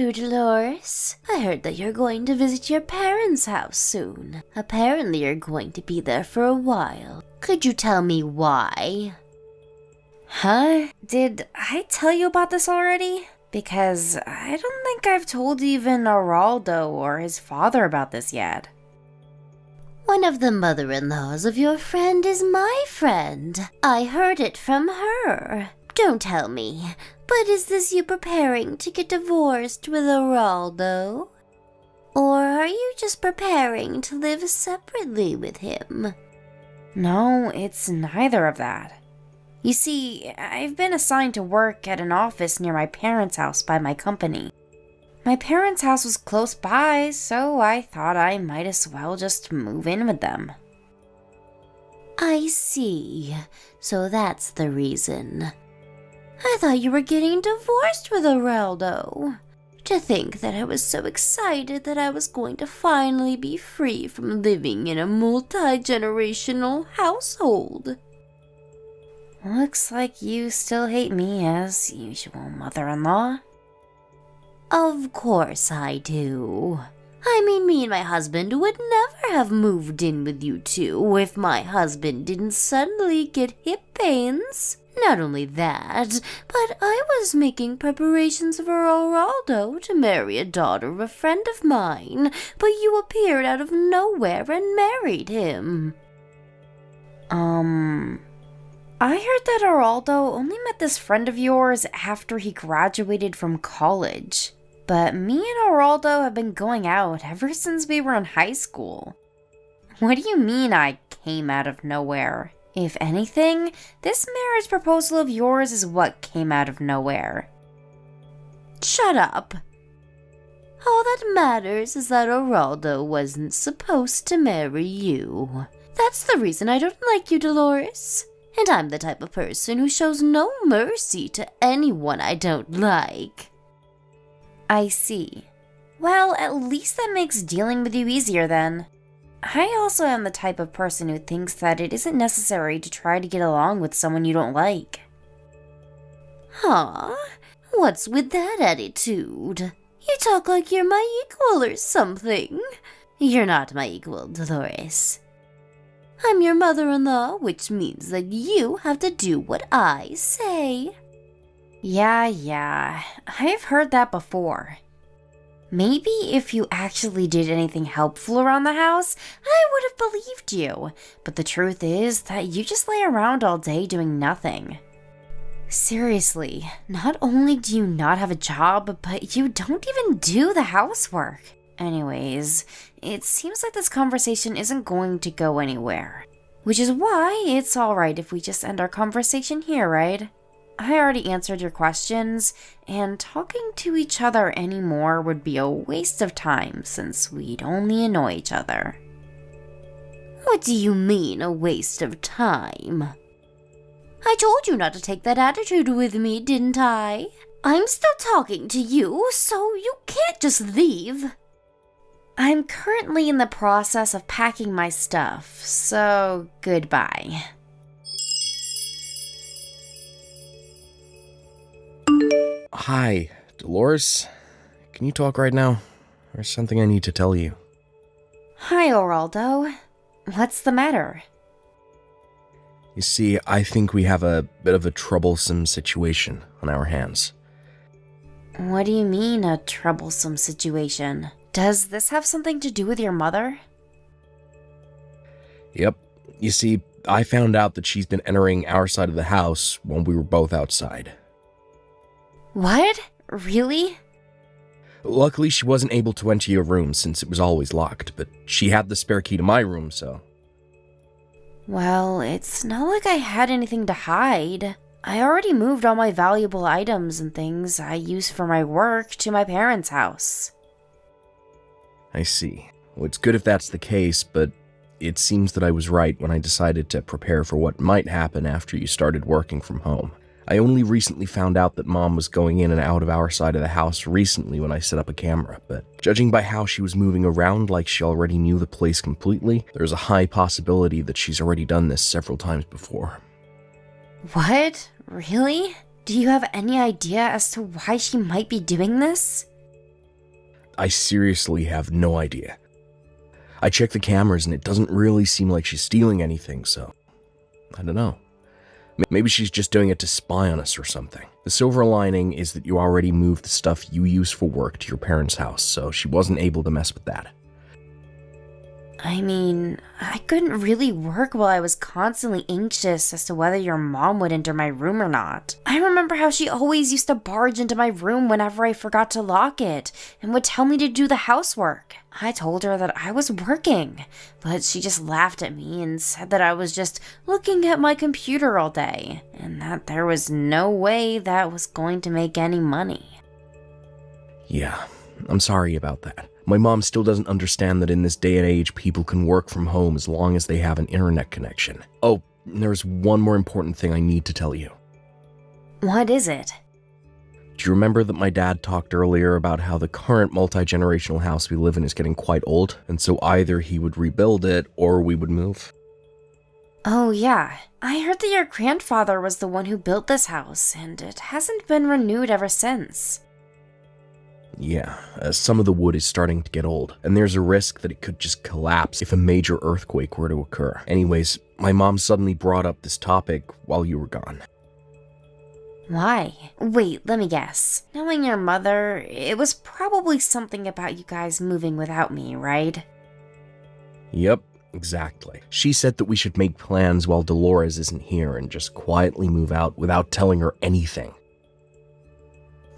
Hello, Dolores. I heard that you're going to visit your parents' house soon. Apparently you're going to be there for a while. Could you tell me why? Huh? Did I tell you about this already? Because I don't think I've told even Araldo or his father about this yet. One of the mother-in-laws of your friend is my friend. I heard it from her. Don't tell me, but is this you preparing to get divorced with Araldo? Or are you just preparing to live separately with him? No, it's neither of that. You see, I've been assigned to work at an office near my parents' house by my company. My parents' house was close by, so I thought I might as well just move in with them. I see. So that's the reason. I thought you were getting divorced with Araldo. To think that I was so excited that I was going to finally be free from living in a multi-generational household. Looks like you still hate me as usual, mother-in-law. Of course I do. I mean, me and my husband would never have moved in with you two if my husband didn't suddenly get hip pains. Not only that, but I was making preparations for Araldo to marry a daughter of a friend of mine, but you appeared out of nowhere and married him. I heard that Araldo only met this friend of yours after he graduated from college. But me and Araldo have been going out ever since we were in high school. What do you mean I came out of nowhere? If anything, this marriage proposal of yours is what came out of nowhere. Shut up. All that matters is that Araldo wasn't supposed to marry you. That's the reason I don't like you, Dolores. And I'm the type of person who shows no mercy to anyone I don't like. I see. Well, at least that makes dealing with you easier then. I also am the type of person who thinks that it isn't necessary to try to get along with someone you don't like. Huh? What's with that attitude? You talk like you're my equal or something. You're not my equal, Dolores. I'm your mother-in-law, which means that you have to do what I say. Yeah, I've heard that before. Maybe if you actually did anything helpful around the house, I would have believed you. But the truth is that you just lay around all day doing nothing. Seriously, not only do you not have a job, but you don't even do the housework. Anyways, it seems like this conversation isn't going to go anywhere. Which is why it's alright if we just end our conversation here, right? I already answered your questions, and talking to each other anymore would be a waste of time since we'd only annoy each other. What do you mean, a waste of time? I told you not to take that attitude with me, didn't I? I'm still talking to you, so you can't just leave. I'm currently in the process of packing my stuff, so goodbye. Hi, Dolores. Can you talk right now? There's something I need to tell you. Hi, Araldo. What's the matter? You see, I think we have a bit of a troublesome situation on our hands. What do you mean, a troublesome situation? Does this have something to do with your mother? Yep. You see, I found out that she's been entering our side of the house when we were both outside. What? Really? Luckily, she wasn't able to enter your room since it was always locked, but she had the spare key to my room, so... Well, it's not like I had anything to hide. I already moved all my valuable items and things I use for my work to my parents' house. I see. Well, it's good if that's the case, but it seems that I was right when I decided to prepare for what might happen after you started working from home. I only recently found out that Mom was going in and out of our side of the house recently when I set up a camera, but judging by how she was moving around like she already knew the place completely, there's a high possibility that she's already done this several times before. What? Really? Do you have any idea as to why she might be doing this? I seriously have no idea. I checked the cameras and it doesn't really seem like she's stealing anything, so I don't know. Maybe she's just doing it to spy on us or something. The silver lining is that you already moved the stuff you use for work to your parents' house, so she wasn't able to mess with that. I mean, I couldn't really work while I was constantly anxious as to whether your mom would enter my room or not. I remember how she always used to barge into my room whenever I forgot to lock it and would tell me to do the housework. I told her that I was working, but she just laughed at me and said that I was just looking at my computer all day and that there was no way that was going to make any money. Yeah, I'm sorry about that. My mom still doesn't understand that in this day and age, people can work from home as long as they have an internet connection. Oh, there's one more important thing I need to tell you. What is it? Do you remember that my dad talked earlier about how the current multi-generational house we live in is getting quite old, and so either he would rebuild it or we would move? Oh yeah, I heard that your grandfather was the one who built this house, and it hasn't been renewed ever since. Yeah, some of the wood is starting to get old, and there's a risk that it could just collapse if a major earthquake were to occur. Anyways, my mom suddenly brought up this topic while you were gone. Why? Wait, let me guess. Knowing your mother, it was probably something about you guys moving without me, right? Yep, exactly. She said that we should make plans while Dolores isn't here and just quietly move out without telling her anything.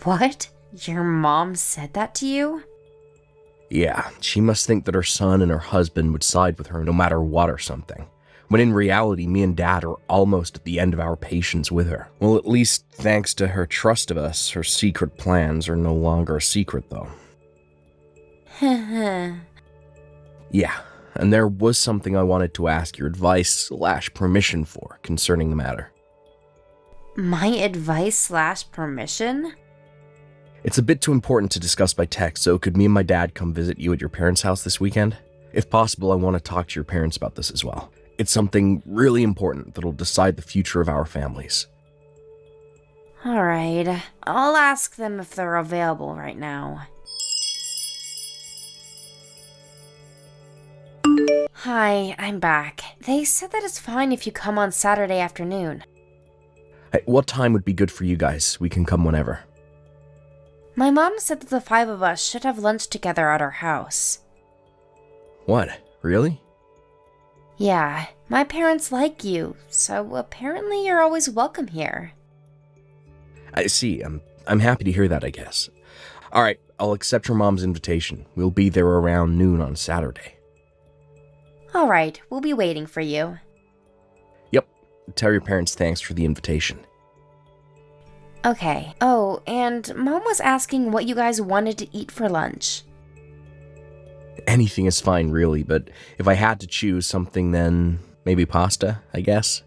What? Your mom said that to you? Yeah, she must think that her son and her husband would side with her no matter what or something. When in reality, me and Dad are almost at the end of our patience with her. Well, at least thanks to her trust of us, her secret plans are no longer a secret, though. Yeah, and there was something I wanted to ask your advice/permission for concerning the matter. My advice/permission? It's a bit too important to discuss by text, so could me and my dad come visit you at your parents' house this weekend? If possible, I want to talk to your parents about this as well. It's something really important that'll decide the future of our families. Alright, I'll ask them if they're available right now. Hi, I'm back. They said that it's fine if you come on Saturday afternoon. Hey, what time would be good for you guys? We can come whenever. My mom said that the 5 of us should have lunch together at our house. What? Really? Yeah, my parents like you, so apparently you're always welcome here. I see. I'm happy to hear that, I guess. Alright, I'll accept your mom's invitation. We'll be there around noon on Saturday. Alright, we'll be waiting for you. Yep. Tell your parents thanks for the invitation. Okay. Oh, and Mom was asking what you guys wanted to eat for lunch. Anything is fine, really, but if I had to choose something, then maybe pasta, I guess?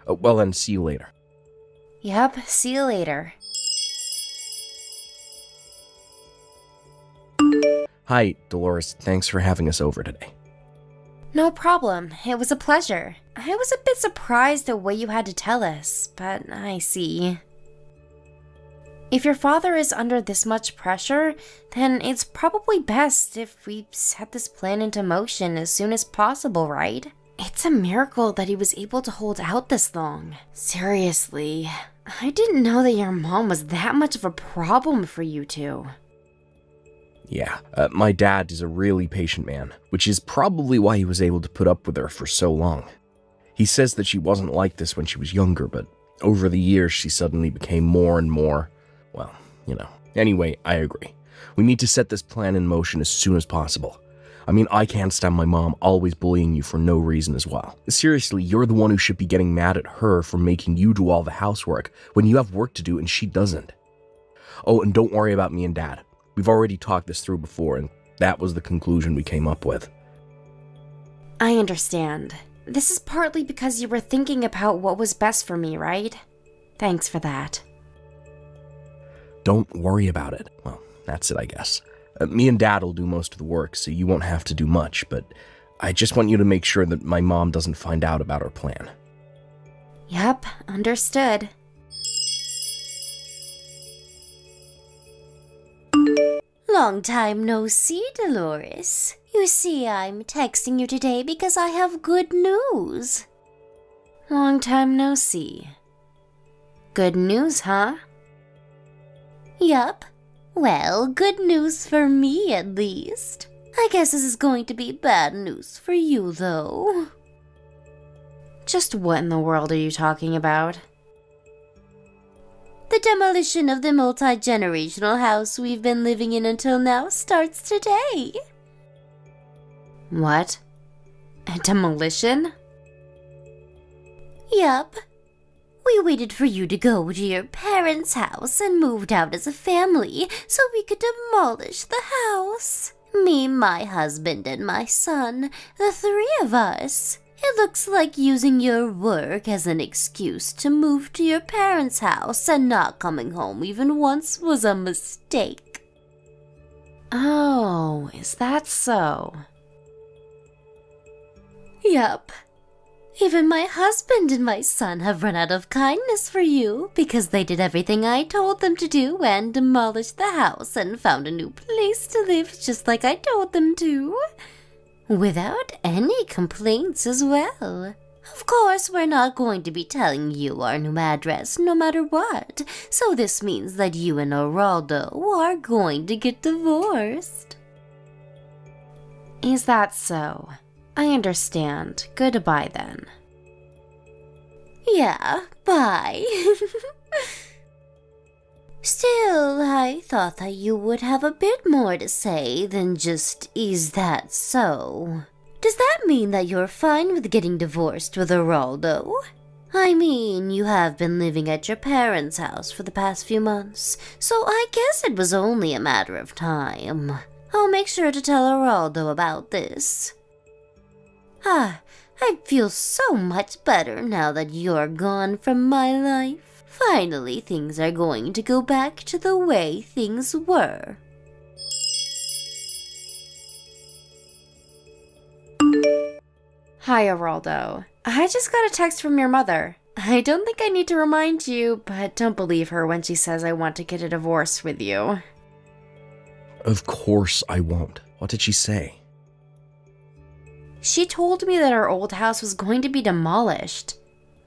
Well then, see you later. Yep, see you later. Hi, Dolores. Thanks for having us over today. No problem. It was a pleasure. I was a bit surprised the way you had to tell us, but I see. If your father is under this much pressure, then it's probably best if we set this plan into motion as soon as possible, right? It's a miracle that he was able to hold out this long. Seriously, I didn't know that your mom was that much of a problem for you two. Yeah, my dad is a really patient man, which is probably why he was able to put up with her for so long. He says that she wasn't like this when she was younger, but over the years she suddenly became more and more, well, you know. Anyway, I agree. We need to set this plan in motion as soon as possible. I mean, I can't stand my mom always bullying you for no reason as well. Seriously, you're the one who should be getting mad at her for making you do all the housework when you have work to do and she doesn't. Oh, and don't worry about me and Dad. We've already talked this through before, and that was the conclusion we came up with. I understand. This is partly because you were thinking about what was best for me, right? Thanks for that. Don't worry about it. Well, that's it, I guess. Me and Dad will do most of the work, so you won't have to do much, but I just want you to make sure that my mom doesn't find out about our plan. Yep, understood. Long time no see, Dolores. You see, I'm texting you today because I have good news. Long time no see. Good news, huh? Yup. Well, good news for me at least. I guess this is going to be bad news for you, though. Just what in the world are you talking about? The demolition of the multi-generational house we've been living in until now starts today. What? A demolition? Yup. We waited for you to go to your parents' house and moved out as a family so we could demolish the house. Me, my husband, and my son, the three of us. It looks like using your work as an excuse to move to your parents' house and not coming home even once was a mistake. Oh, is that so? Yup. Even my husband and my son have run out of kindness for you because they did everything I told them to do and demolished the house and found a new place to live just like I told them to. Without any complaints as well. Of course, we're not going to be telling you our new address no matter what, so this means that you and Geraldo are going to get divorced. Is that so? I understand. Goodbye then. Yeah, bye. Still, I thought that you would have a bit more to say than just, is that so? Does that mean that you're fine with getting divorced with Geraldo? I mean, you have been living at your parents' house for the past few months, so I guess it was only a matter of time. I'll make sure to tell Geraldo about this. I feel so much better now that you're gone from my life. Finally, things are going to go back to the way things were. Hi, Geraldo. I just got a text from your mother. I don't think I need to remind you, but don't believe her when she says I want to get a divorce with you. Of course I won't. What did she say? She told me that our old house was going to be demolished.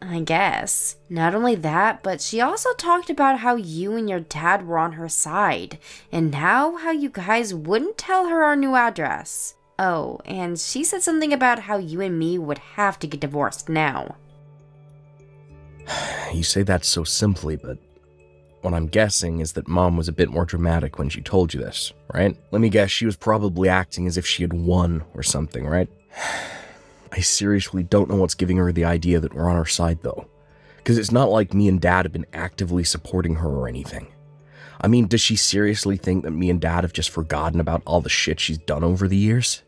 I guess. Not only that, but she also talked about how you and your dad were on her side, and now how you guys wouldn't tell her our new address. Oh, and she said something about how you and me would have to get divorced now. You say that so simply, but what I'm guessing is that Mom was a bit more dramatic when she told you this, right? Let me guess, she was probably acting as if she had won or something, right? I seriously don't know what's giving her the idea that we're on her side, though. Because it's not like me and Dad have been actively supporting her or anything. I mean, does she seriously think that me and Dad have just forgotten about all the shit she's done over the years?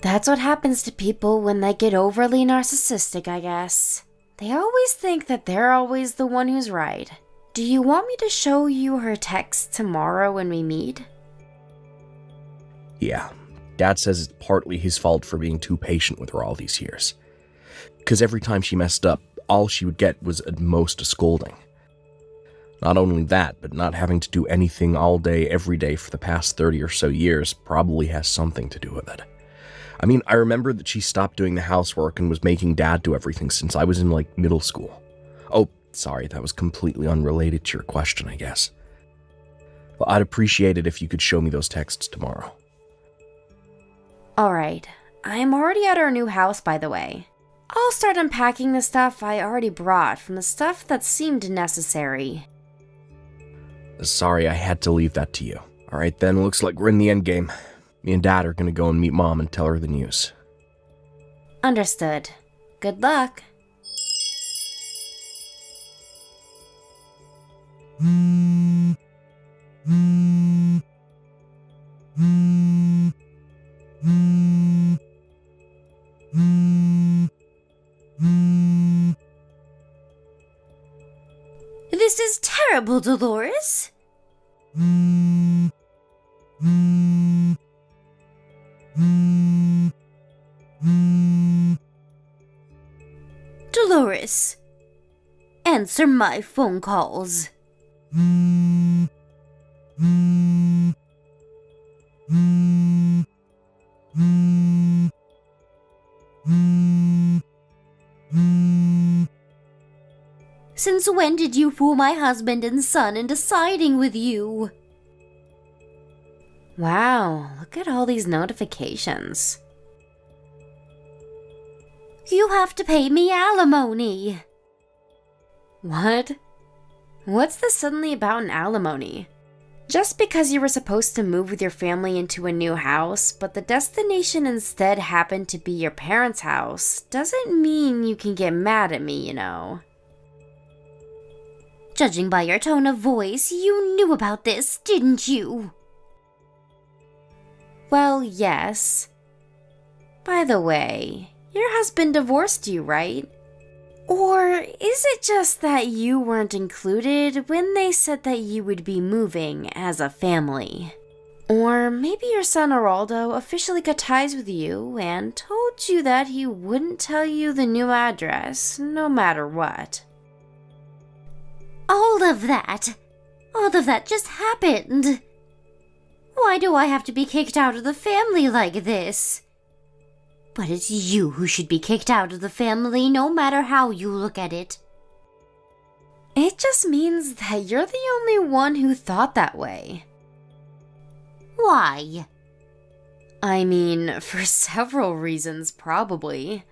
That's what happens to people when they get overly narcissistic, I guess. They always think that they're always the one who's right. Do you want me to show you her text tomorrow when we meet? Yeah. Dad says it's partly his fault for being too patient with her all these years. Because every time she messed up, all she would get was at most a scolding. Not only that, but not having to do anything all day, every day for the past 30 or so years probably has something to do with it. I mean, I remember that she stopped doing the housework and was making Dad do everything since I was in, middle school. Oh, sorry, that was completely unrelated to your question, I guess. Well, I'd appreciate it if you could show me those texts tomorrow. Alright, I'm already at our new house, by the way. I'll start unpacking the stuff I already brought from the stuff that seemed necessary. Sorry, I had to leave that to you. Alright then, looks like we're in the endgame. Me and Dad are gonna go and meet Mom and tell her the news. Understood. Good luck. This is terrible, Dolores. Dolores, answer my phone calls. Since when did you fool my husband and son into siding with you? Wow, look at all these notifications. You have to pay me alimony. What? What's this suddenly about an alimony? Just because you were supposed to move with your family into a new house, but the destination instead happened to be your parents' house, doesn't mean you can get mad at me, you know. Judging by your tone of voice, you knew about this, didn't you? Well, yes. By the way, your husband divorced you, right? Or is it just that you weren't included when they said that you would be moving as a family? Or maybe your son Araldo officially cut ties with you and told you that he wouldn't tell you the new address, no matter what. All of that just happened. Why do I have to be kicked out of the family like this? But it's you who should be kicked out of the family, no matter how you look at it. It just means that you're the only one who thought that way. Why? I mean, for several reasons, probably.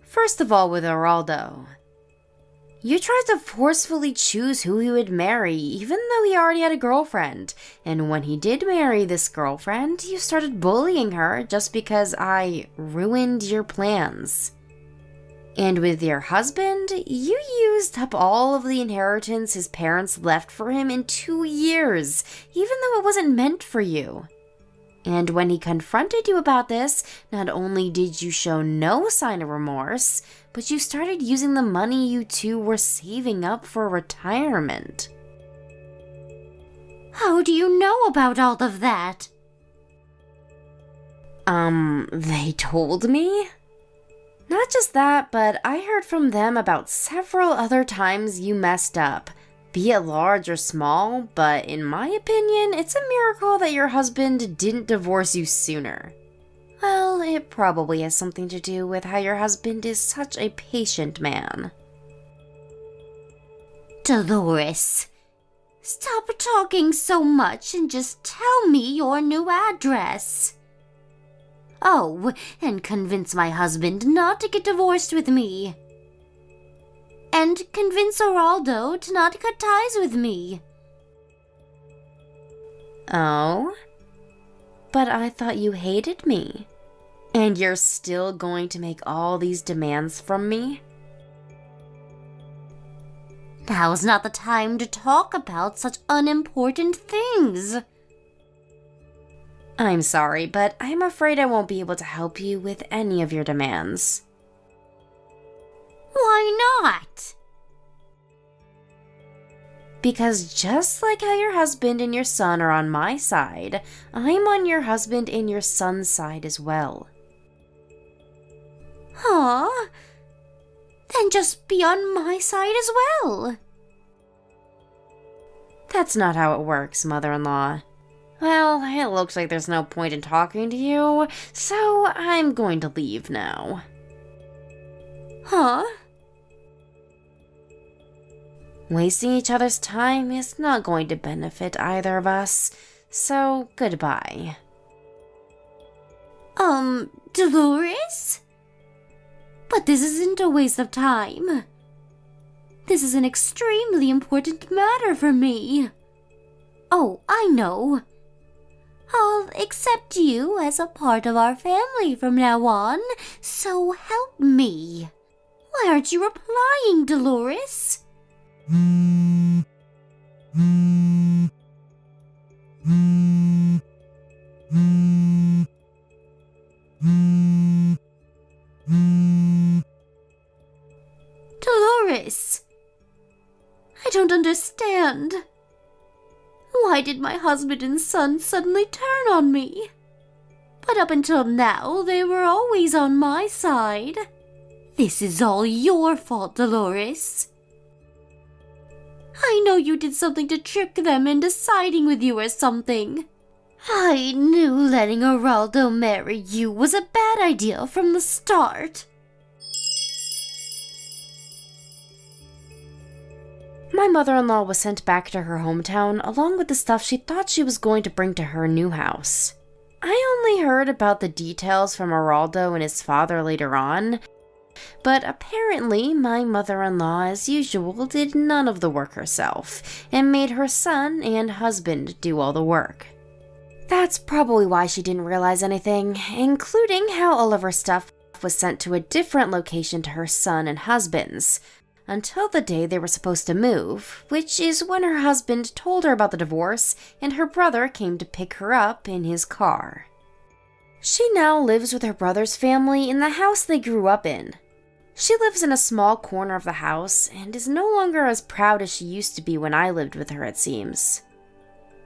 First of all, with Araldo. You tried to forcefully choose who he would marry, even though he already had a girlfriend. And when he did marry this girlfriend, you started bullying her just because I ruined your plans. And with your husband, you used up all of the inheritance his parents left for him in 2 years, even though it wasn't meant for you. And when he confronted you about this, not only did you show no sign of remorse, but you started using the money you two were saving up for retirement. How do you know about all of that? They told me? Not just that, but I heard from them about several other times you messed up. Be it large or small, but in my opinion, it's a miracle that your husband didn't divorce you sooner. Well, it probably has something to do with how your husband is such a patient man. Dolores, stop talking so much and just tell me your new address. Oh, and convince my husband not to get divorced with me. And convince Araldo to not cut ties with me. Oh? But I thought you hated me. And you're still going to make all these demands from me? Now's not the time to talk about such unimportant things. I'm sorry, but I'm afraid I won't be able to help you with any of your demands. Why not? Because just like how your husband and your son are on my side, I'm on your husband and your son's side as well. Huh? Then just be on my side as well. That's not how it works, mother-in-law. Well, it looks like there's no point in talking to you, so I'm going to leave now. Huh? Wasting each other's time is not going to benefit either of us, so goodbye. Dolores? But this isn't a waste of time. This is an extremely important matter for me. Oh, I know. I'll accept you as a part of our family from now on, so help me. Why aren't you replying, Dolores? Dolores, I don't understand. Why did my husband and son suddenly turn on me? But up until now, they were always on my side. This is all your fault, Dolores. I know you did something to trick them into siding with you or something. I knew letting Araldo marry you was a bad idea from the start. My mother-in-law was sent back to her hometown along with the stuff she thought she was going to bring to her new house. I only heard about the details from Araldo and his father later on, but apparently my mother-in-law, as usual, did none of the work herself and made her son and husband do all the work. That's probably why she didn't realize anything, including how all of her stuff was sent to a different location to her son and husband's, until the day they were supposed to move, which is when her husband told her about the divorce and her brother came to pick her up in his car. She now lives with her brother's family in the house they grew up in. She lives in a small corner of the house and is no longer as proud as she used to be when I lived with her, it seems.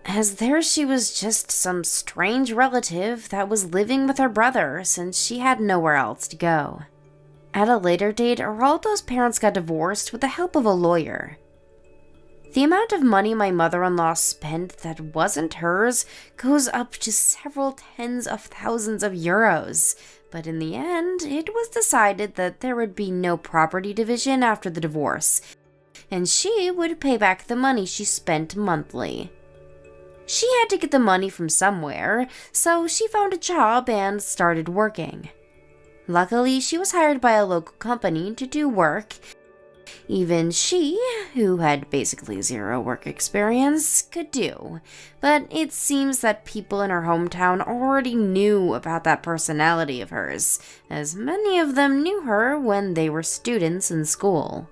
As there she was just some strange relative that was living with her brother since she had nowhere else to go. At a later date, Araldo's parents got divorced with the help of a lawyer. The amount of money my mother-in-law spent that wasn't hers goes up to several tens of thousands of euros, but in the end, it was decided that there would be no property division after the divorce, and she would pay back the money she spent monthly. She had to get the money from somewhere, so she found a job and started working. Luckily, she was hired by a local company to do work. Even she, who had basically zero work experience, could do. But it seems that people in her hometown already knew about that personality of hers, as many of them knew her when they were students in school.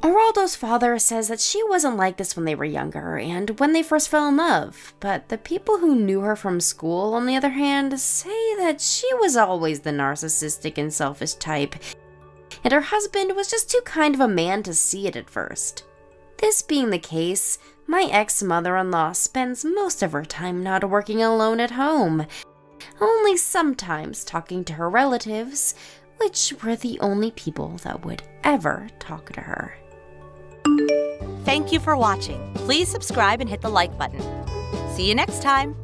Araldo's father says that she wasn't like this when they were younger and when they first fell in love, but the people who knew her from school, on the other hand, say that she was always the narcissistic and selfish type, and her husband was just too kind of a man to see it at first. This being the case, my ex-mother-in-law spends most of her time not working alone at home, only sometimes talking to her relatives, which were the only people that would ever talk to her. Thank you for watching. Please subscribe and hit the like button. See you next time.